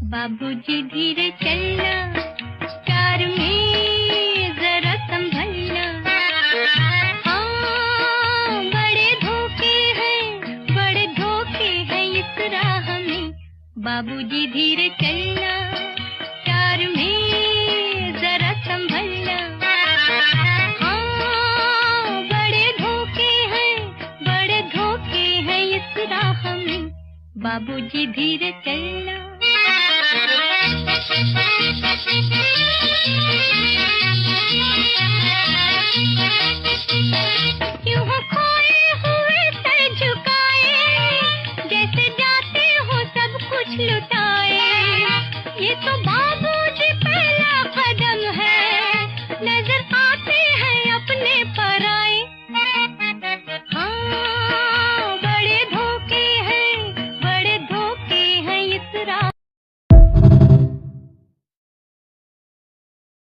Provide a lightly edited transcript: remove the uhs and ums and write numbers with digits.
बाबूजी धीरे चलना, प्यार में जरा संभलना। हाँ, बड़े धोखे हैं इस राह में। बाबूजी धीरे चलना, प्यार में जरा संभलना। हाँ, बड़े धोखे हैं इस राह में। बाबूजी धीरे चलना। यूं हो खोए हुए सर झुकाए, जैसे जाते हो सब कुछ लुटाए। ये तो बात